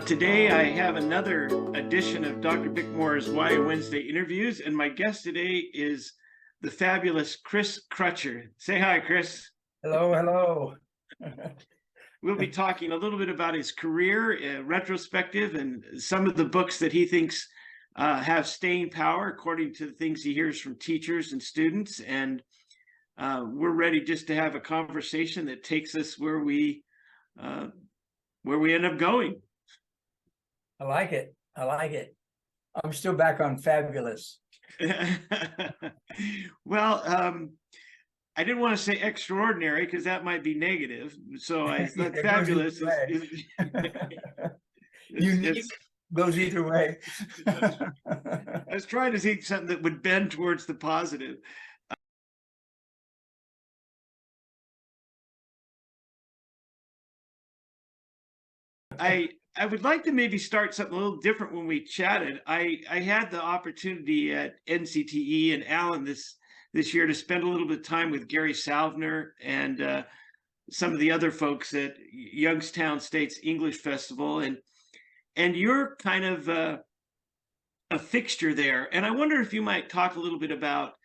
Today I have another edition of Dr. Bickmore's Why Wednesday interviews, and my guest today is the fabulous Chris Crutcher. Say hi, Chris. Hello, hello. We'll be talking a little bit about his career, retrospective, and some of the books that he thinks have staying power according to the things he hears from teachers and students. And we're ready just to have a conversation that takes us where we end up going. I like it. I like it. I'm still back on fabulous. Well, I didn't want to say extraordinary because that might be negative. So I thought fabulous Unique goes either way. I was trying to see something that would bend towards the positive. I would like to maybe start something a little different when we chatted. I had the opportunity at NCTE and Allen this year to spend a little bit of time with Gary Salvner and some of the other folks at Youngstown State's English Festival, and you're kind of a fixture there. And I wonder if you might talk a little bit about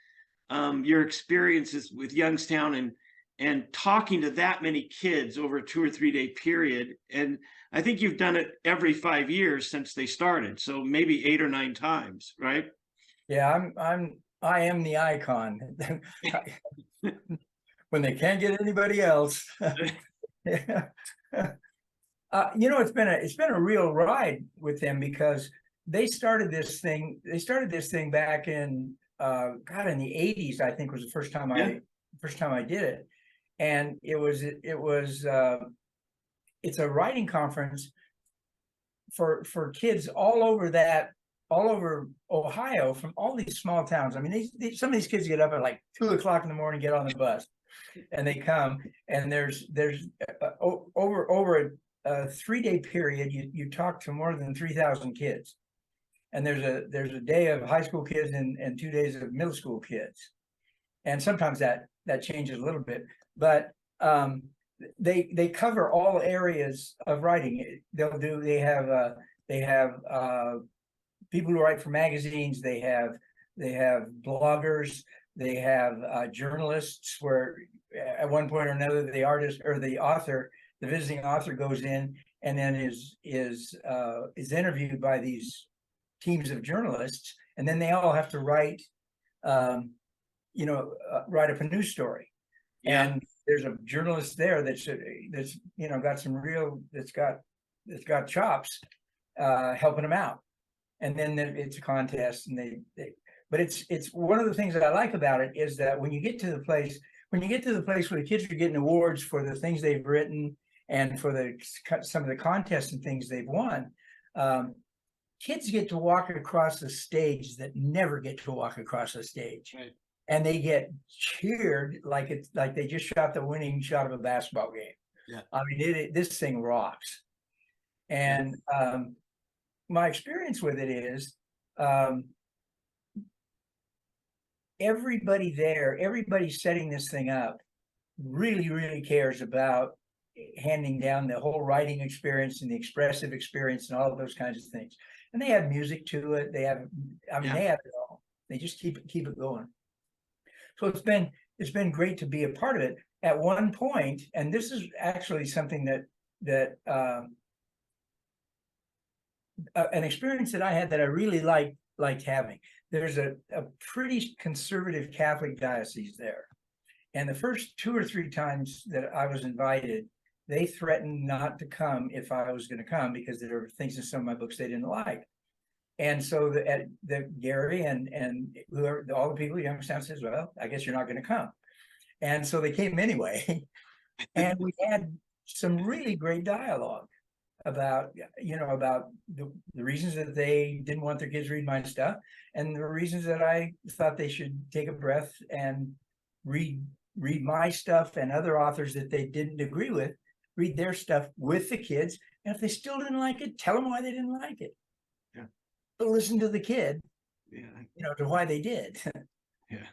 your experiences with Youngstown and talking to that many kids over a 2 or 3 day period. And I think you've done it every 5 years since they started, so maybe 8 or 9 times, right? Yeah, I am the icon. When they can't get anybody else. It's been a real ride with them because they started this thing back in in the 80s, I think was the first time I did it. And it's a writing conference for kids all over Ohio, from all these small towns. I mean, some of these kids get up at like 2 o'clock in the morning, get on the bus, and they come. And there's over a 3 day period, you talk to more than 3,000 kids, and there's a day of high school kids and 2 days of middle school kids, and sometimes that changes a little bit, but they cover all areas of writing. They have people who write for magazines. They have bloggers. They have journalists, where at one point or another the artist or the author, the visiting author, goes in and then is interviewed by these teams of journalists, and then they all have to write write up a news story. Yeah. And there's a journalist there that's got chops, helping them out. And then it's a contest, and but it's one of the things that I like about it is that when you get to the place where the kids are getting awards for the things they've written and for some of the contests and things they've won, kids get to walk across the stage that never get to walk across the stage. Right. And they get cheered like they just shot the winning shot of a basketball game. Yeah. I mean, this thing rocks. And my experience with it is everybody setting this thing up really, really cares about handing down the whole writing experience and the expressive experience and all of those kinds of things. And they have music to it. They have it all. They just keep it going. So it's been great to be a part of it. At one point, and this is actually something that an experience that I had that I really liked having. There's a pretty conservative Catholic diocese there, and the first 2 or 3 times that I was invited, they threatened not to come if I was going to come because there were things in some of my books they didn't like. And so the Gary and whoever, all the people at Youngstown says, well, I guess you're not going to come. And so they came anyway. And we had some really great dialogue about the reasons that they didn't want their kids reading my stuff, and the reasons that I thought they should take a breath and read my stuff, and other authors that they didn't agree with, read their stuff with the kids. And if they still didn't like it, tell them why they didn't like it. Yeah. But listen to the kid, to why they did. Yeah.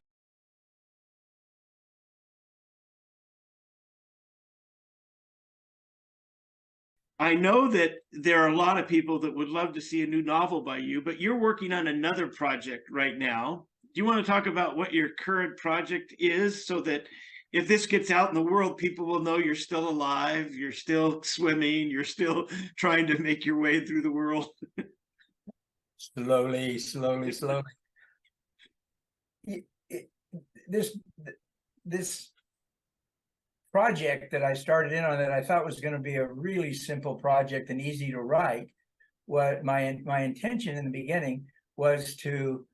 I know that there are a lot of people that would love to see a new novel by you, but you're working on another project right now. Do you want to talk about what your current project is so that if this gets out in the world, people will know you're still alive, you're still swimming, you're still trying to make your way through the world? Slowly, slowly, slowly. This this project that I started in on that I thought was going to be a really simple project and easy to write, what my intention in the beginning was to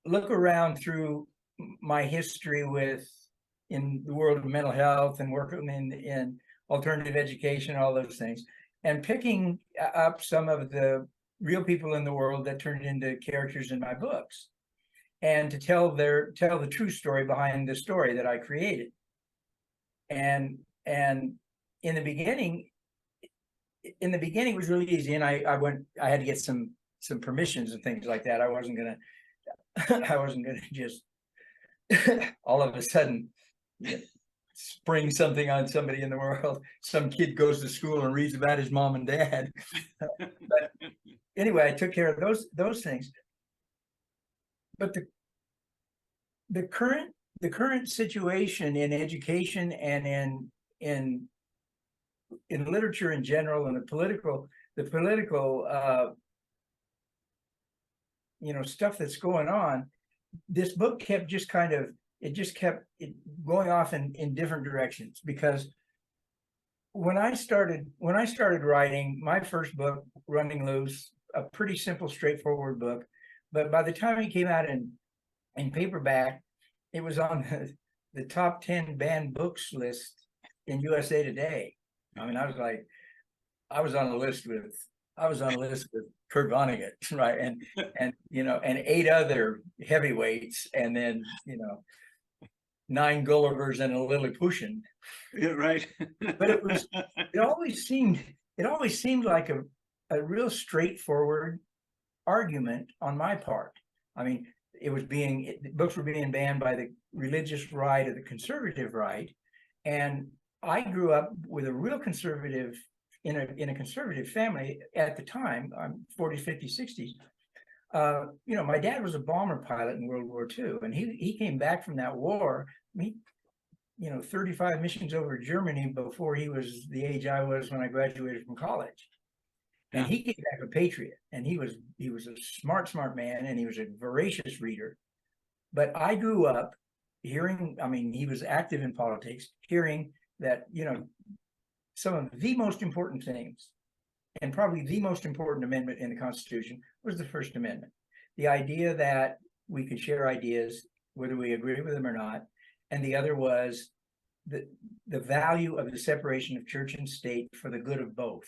look around through my history in the world of mental health and working in alternative education, all those things, and picking up some of the real people in the world that turned into characters in my books, and to tell the true story behind the story that I created. And in the beginning it was really easy, and I had to get some permissions and things like that. I wasn't gonna just all of a sudden spring something on somebody in the world. Some kid goes to school and reads about his mom and dad. But anyway, I took care of those things. But the current situation in education and in literature in general, and the political stuff that's going on, this book kept going off in different directions. Because when I started writing my first book, Running Loose, a pretty simple, straightforward book, but by the time it came out in paperback, it was on the top 10 banned books list in USA Today. I mean, I was on a list with Kurt Vonnegut, right, and and 8 other heavyweights, and then 9 Gullivers and a Lilliputian. Yeah, right. But it always seemed like a real straightforward argument on my part. I mean, books were being banned by the religious right or the conservative right, and I grew up with a real conservative in a conservative family at the time, 40s, 50s, 60s. My dad was a bomber pilot in World War II, and he came back from that war. 35 missions over Germany before he was the age I was when I graduated from college. And he came back a patriot, and he was a smart man, and he was a voracious reader. But I grew up hearing, he was active in politics, hearing that, some of the most important things, and probably the most important amendment in the Constitution, was the First Amendment. The idea that we could share ideas, whether we agree with them or not. And the other was the value of the separation of church and state for the good of both.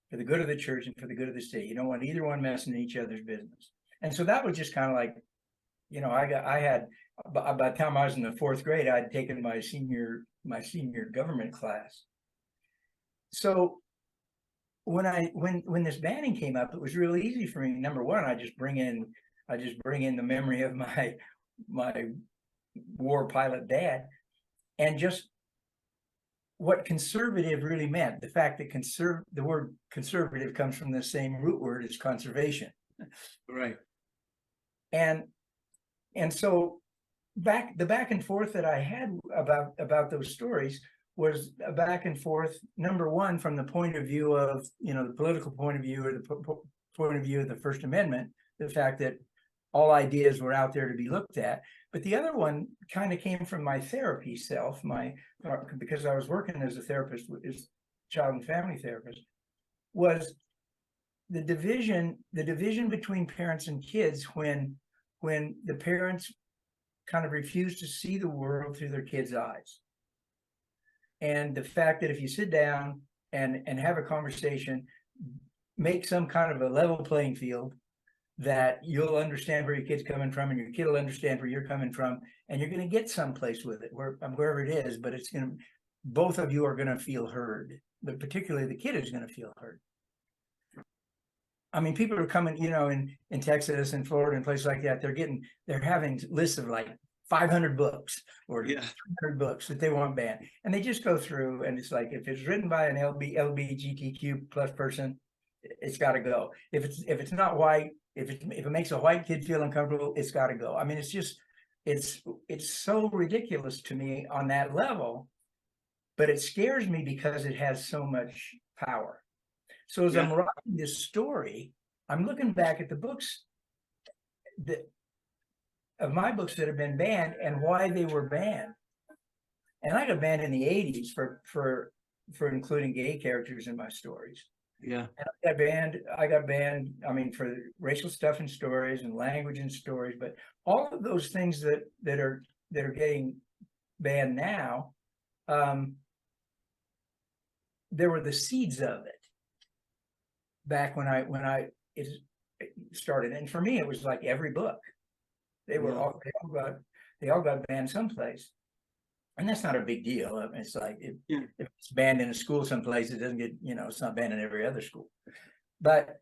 For the good of the church and for the good of the state. You don't want either one messing in each other's business. And so that was just kind of like, I had, by the time I was in the 4th grade, I'd taken my senior government class. So when this banning came up, it was really easy for me. Number one, I just bring in the memory of my war pilot dad, and just what conservative really meant. The fact that the word conservative comes from the same root word as conservation. Right. And so the back and forth that I had about those stories was a back and forth, number one, from the point of view of, the political point of view, or the point of view of the First Amendment, the fact that all ideas were out there to be looked at. But the other one kind of came from my therapy self, because I was working as a therapist, as child and family therapist, was the division between parents and kids when the parents kind of refuse to see the world through their kids' eyes. And the fact that if you sit down and have a conversation, make some kind of a level playing field, that you'll understand where your kid's coming from, and your kid will understand where you're coming from, and you're going to get someplace with it, wherever it is. But both of you are going to feel heard, but particularly the kid is going to feel heard. People are coming, in Texas and Florida and places like that. They're having lists of like 500 books or Yeah. 300 books that they want banned. And they just go through, and it's like, if it's written by an LGBTQ plus person, it's got to go. If it's not white, if it makes a white kid feel uncomfortable, it's got to go. I mean, it's just, it's so ridiculous to me on that level, but it scares me because it has so much power. So as I'm writing this story, I'm looking back at the books of my books that have been banned and why they were banned. And I got banned in the 80s for including gay characters in my stories. Yeah. And I got banned, I mean, for racial stuff in stories and language in stories, but all of those things that are getting banned now, there were the seeds of it back when it started. And for me, it was like every book. They all got banned someplace. And that's not a big deal. I mean, it's like if it's banned in a school someplace, it doesn't get, it's not banned in every other school. But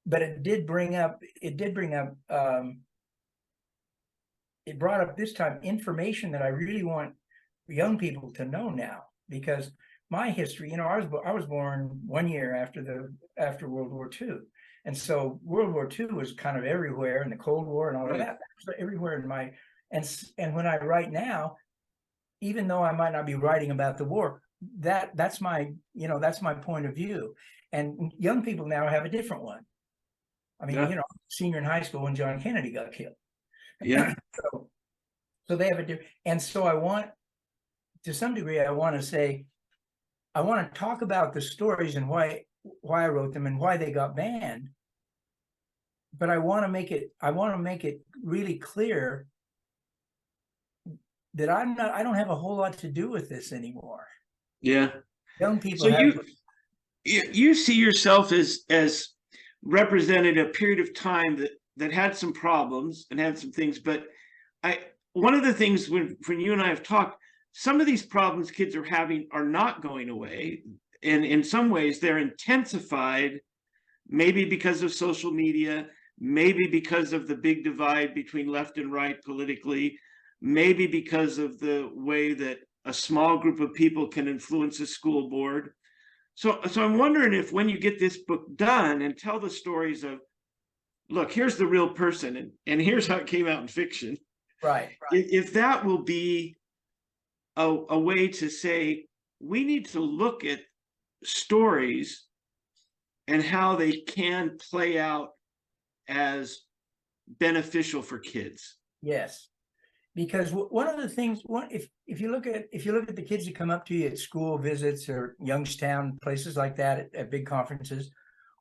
it brought up this time information that I really want young people to know now, because my history, I was born 1 year after World War II. And so World War II was kind of everywhere, and the Cold War and all of that, everywhere in my, and when I write now, even though I might not be writing about the war, that's my point of view. And young people now have a different one. I mean, senior in high school when John Kennedy got killed. Yeah. So they have a different, and so I want, to some degree, I want to talk about the stories and why I wrote them and why they got banned. But I want to make it really clear that I don't have a whole lot to do with this anymore. Yeah. Young people. So you see yourself as represented a period of time that had some problems and had some things, but one of the things when you and I have talked, some of these problems kids are having are not going away. And in some ways they're intensified, maybe because of social media, maybe because of the big divide between left and right politically, maybe because of the way that a small group of people can influence a school board. So I'm wondering if when you get this book done and tell the stories of, look, here's the real person and here's how it came out in fiction. Right. If that will be a way to say, we need to look at stories and how they can play out as beneficial for kids. Yes. Because one of the things, if you look at the kids that come up to you at school visits or Youngstown, places like that at big conferences,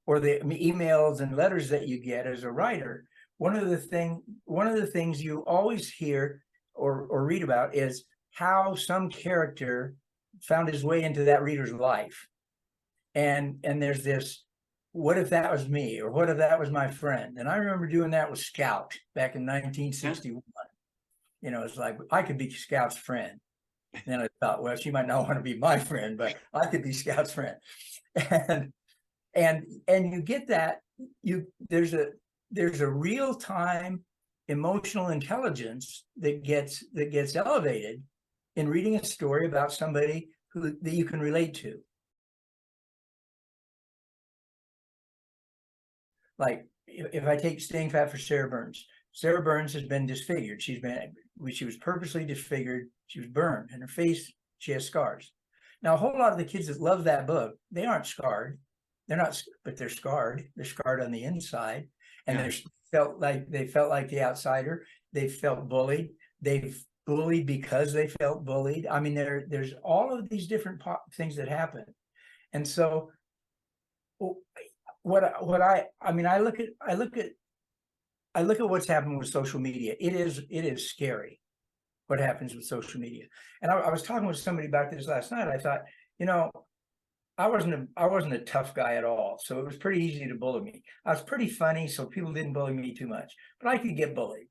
or the emails and letters that you get as a writer, one of the things you always hear or read about is how some character found his way into that reader's life. And there's this, what if that was me, or what if that was my friend? And I remember doing that with Scout back in 1961. It's like, I could be Scout's friend. And then I thought, well, she might not want to be my friend, but I could be Scout's friend. And you get that, there's a real-time emotional intelligence that gets elevated in reading a story about somebody that you can relate to. Like if I take Staying Fat for Sarah Byrnes. Sarah Byrnes has been disfigured. She was purposely disfigured. She was burned in her face. She has scars. Now, a whole lot of the kids that love that book, they aren't scarred. They're not, but they're scarred. They're scarred on the inside, and they felt like the outsider. They felt bullied. They've bullied because they felt bullied. I mean, there's all of these different things that happen, and so I look at what's happened with social media. It is scary what happens with social media. And I was talking with somebody about this last night. I thought, I wasn't a tough guy at all, so it was pretty easy to bully me. I was pretty funny, so people didn't bully me too much, but I could get bullied.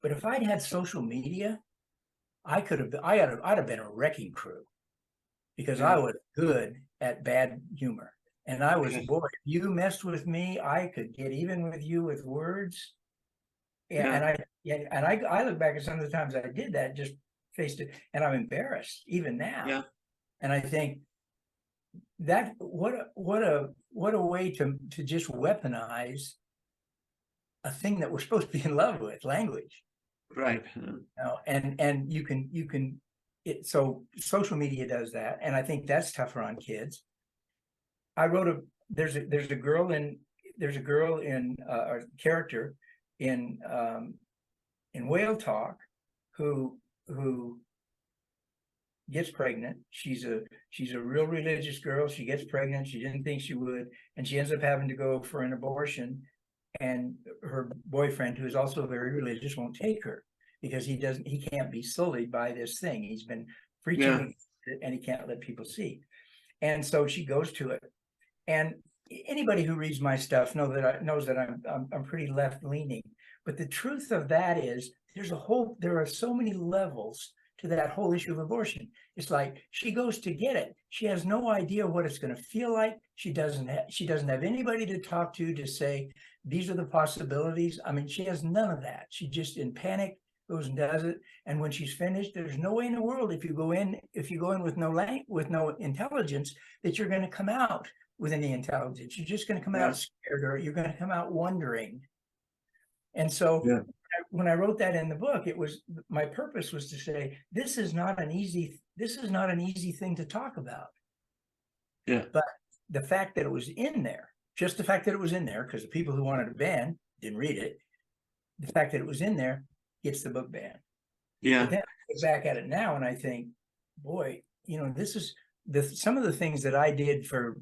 But if I'd had social media, I'd have been a wrecking crew, because I was good at bad humor. And I was, boy, if you messed with me, I could get even with you with words. I look back at some of the times I did that, just faced it, and I'm embarrassed even now. Yeah. And I think that what a way to just weaponize a thing that we're supposed to be in love with, language. Right. And you can so social media does that, and I think that's tougher on kids. I wrote there's a girl in a character in Whale Talk who gets pregnant. She's a real religious girl. She gets pregnant. She didn't think she would, and she ends up having to go for an abortion. And her boyfriend, who is also very religious, won't take her because he can't be sullied by this thing. He's been preaching against it, and he can't let people see. And so she goes to it. And anybody who reads my stuff knows that I'm pretty left leaning. But the truth of that is, there are so many levels to that whole issue of abortion. It's like she goes to get it. She has no idea what it's going to feel like. She doesn't have anybody to talk to say, these are the possibilities. I mean, she has none of that. She just in panic goes and does it. And when she's finished, there's no way in the world, if you go in with no intelligence, that you're going to come out with any intelligence. You're just going to come out scared, or you're going to come out wondering. And so when I wrote that in the book, my purpose was to say, this is not an easy thing to talk about. Yeah. But the fact that it was in there, just the fact that it was in there, because the people who wanted it banned didn't read it, the fact that it was in there gets the book banned. Yeah. But then I look back at it now and I think, boy, this is some of the things that I did for,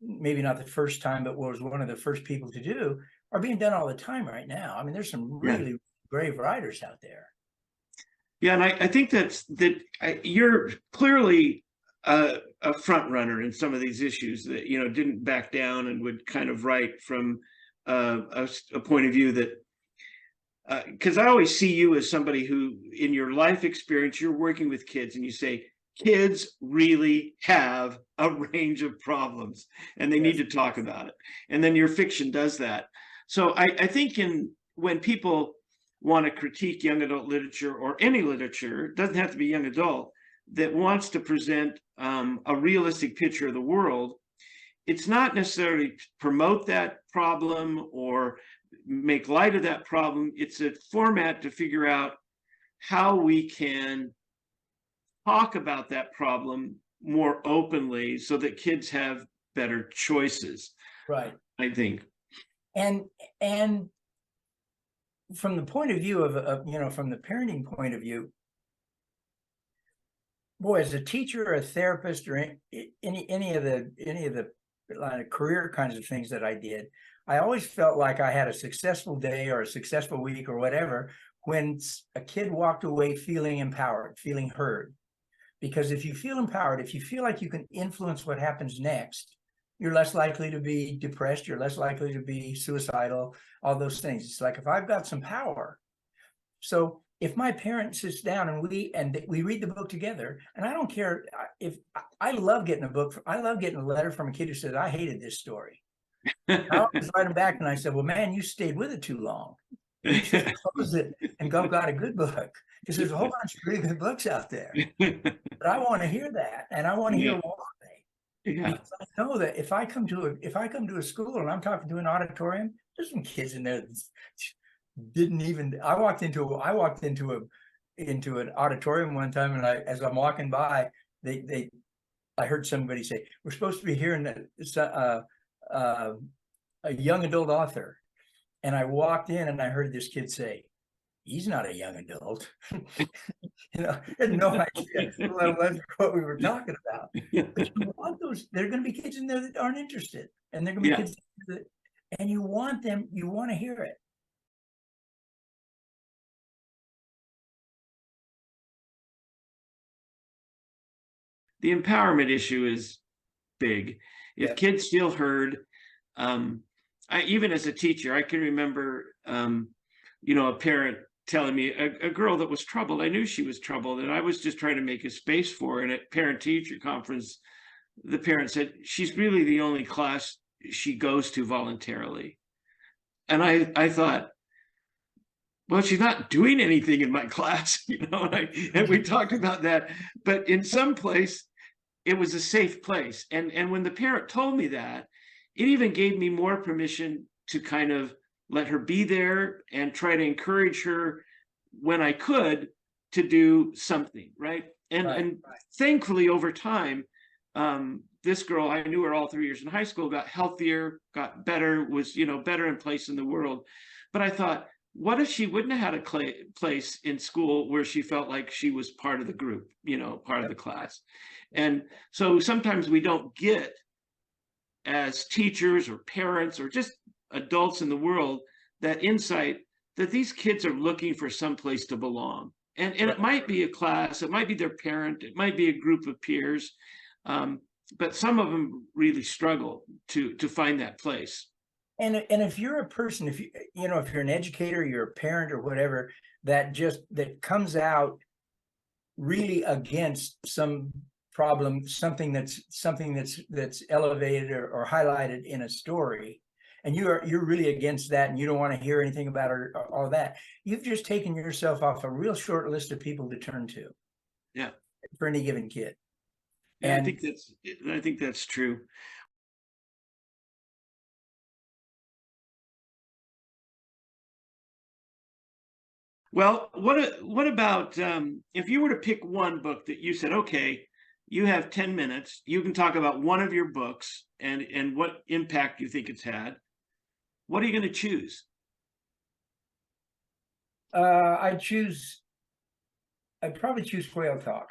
maybe not the first time, but was one of the first people to do, are being done all the time right now. I mean, there's some really brave writers out there. Yeah, and I think that you're clearly a front runner in some of these issues that didn't back down and would kind of write from a point of view that because I always see you as somebody who, in your life experience, you're working with kids and you say kids really have a range of problems and they need to talk about it, and then your fiction does that. So I think when people want to critique young adult literature or any literature, it doesn't have to be young adult, that wants to present a realistic picture of the world, it's not necessarily to promote that problem or make light of that problem. It's a format to figure out how we can talk about that problem more openly so that kids have better choices. Right. I think. And from the point of view of from the parenting point of view, boy, as a teacher, a therapist, or any of the career kinds of things that I did, I always felt like I had a successful day or a successful week or whatever when a kid walked away feeling empowered, feeling heard. Because if you feel empowered, if you feel like you can influence what happens next, you're less likely to be depressed, you're less likely to be suicidal, all those things. It's like, if I've got some power. So if my parent sits down and we read the book together, and I don't care if I love getting I love getting a letter from a kid who says, I hated this story. I always write them back and I said, well, man, you stayed with it too long. You should close it and go got a good book, because there's a whole bunch of really good books out there. But I want to hear that, and I want to hear why. Because I know that if I come to a school and I'm talking to an auditorium, there's some kids in there that didn't even. I walked into an auditorium one time, and as I'm walking by, I heard somebody say, "We're supposed to be hearing a young adult author," and I walked in and I heard this kid say, "He's not a young adult." I had no idea what we were talking about. But you want those. There are going to be kids in there that aren't interested, and there are going to be kids that, and you want to hear it. The empowerment issue is big. If kids feel heard, even as a teacher, I can remember, a parent telling me a girl that was troubled. I knew she was troubled, and I was just trying to make a space for her. And at parent-teacher conference, the parent said, she's really the only class she goes to voluntarily. And I thought, well, she's not doing anything in my class, and we talked about that. But in some place, it was a safe place. And when the parent told me that, it even gave me more permission to kind of let her be there and try to encourage her when I could to do something, right? And thankfully, over time, this girl, I knew her all 3 years in high school, got healthier, got better, was better in place in the world. But I thought, what if she wouldn't have had a place in school where she felt like she was part of the group, part of the class? And so sometimes we don't get, as teachers or parents or just adults in the world, that insight that these kids are looking for some place to belong. And it might be a class, it might be their parent, it might be a group of peers, but some of them really struggle to find that place. And if you're a person, if you're an educator, you're a parent or whatever, that comes out really against some problem, something that's elevated or highlighted in a story, and you're really against that, and you don't want to hear anything about it or all that, you've just taken yourself off a real short list of people to turn to. Yeah. For any given kid. Yeah, and I think that's true. Well, what about if you were to pick one book that you said, okay, you have 10 minutes, you can talk about one of your books and what impact you think it's had. What are you going to choose? I'd probably choose Whale Talk.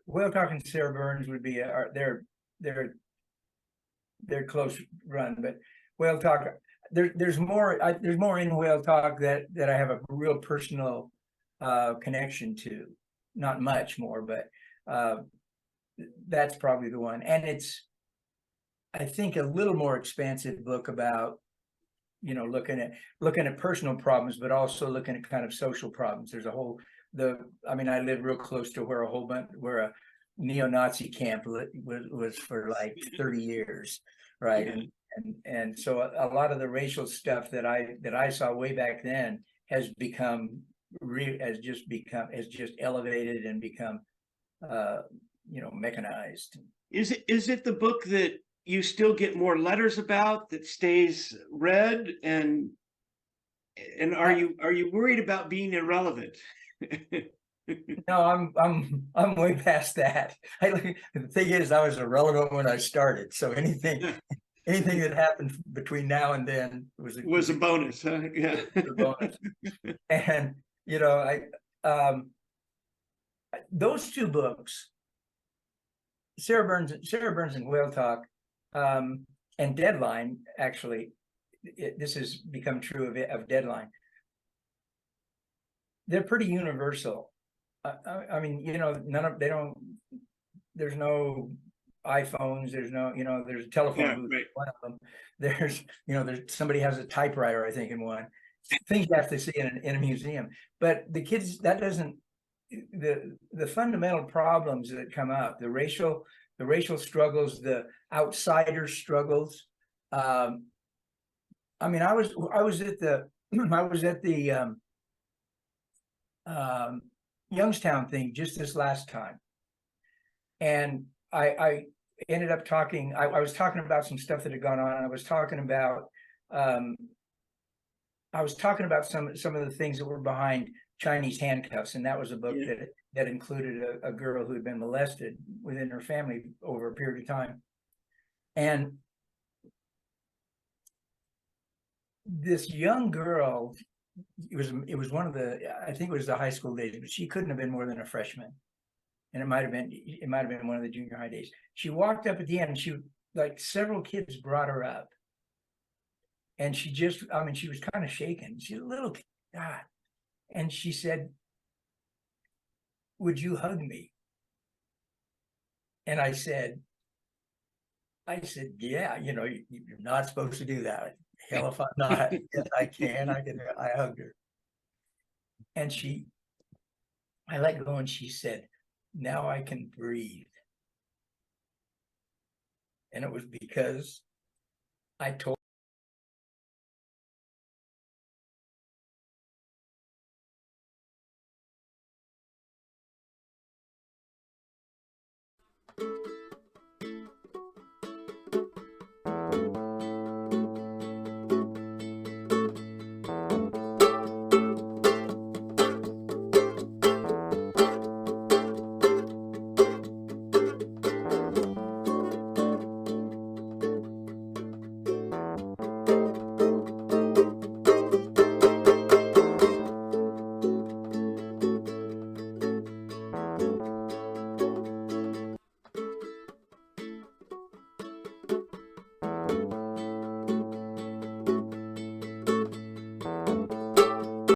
Whale Talk and Sarah Byrnes would be they're close run, but Whale Talk, there's more in Whale Talk that I have a real personal connection to. Not much more, but that's probably the one. And it's, I think, a little more expansive book about looking at personal problems, but also looking at kind of social problems. There's I live real close to where a neo-Nazi camp was for like 30 years, right? Yeah. And so a lot of the racial stuff that I saw way back then has just elevated and become mechanized. Is it the book that you still get more letters about, that stays read, and are you worried about being irrelevant? No, I'm way past that. The thing is, I was irrelevant when I started, so anything that happened between now and then was a bonus, huh? Yeah, a bonus. And those two books, Sarah Byrnes and Whale Talk, and Deadline, actually, this has become true of Deadline. They're pretty universal. I mean, there's no iPhones, there's a telephone booth, right. One of them. There's somebody has a typewriter, I think, in one. Things you have to see in a museum. But the kids, that doesn't, the fundamental problems that come up, the racial struggles, the outsider struggles. I mean, I was at the Youngstown thing just this last time, and I ended up talking. I was talking about some stuff that had gone on. And I was talking about some of the things that were behind Chinese handcuffs, and that was a book that included a girl who had been molested within her family over a period of time. And this young girl, it was one of the, I think it was the high school days, but she couldn't have been more than a freshman. And it might have been one of the junior high days. She walked up at the end, and she, like, several kids brought her up. And she just, she was kind of shaken. She's a little kid, God. And she said, "Would you hug me?" And I said, "Yeah, you're not supposed to do that. Hell if I'm not." Yes, I can. I hugged her. And I let go, and she said, "Now I can breathe." And it was because I told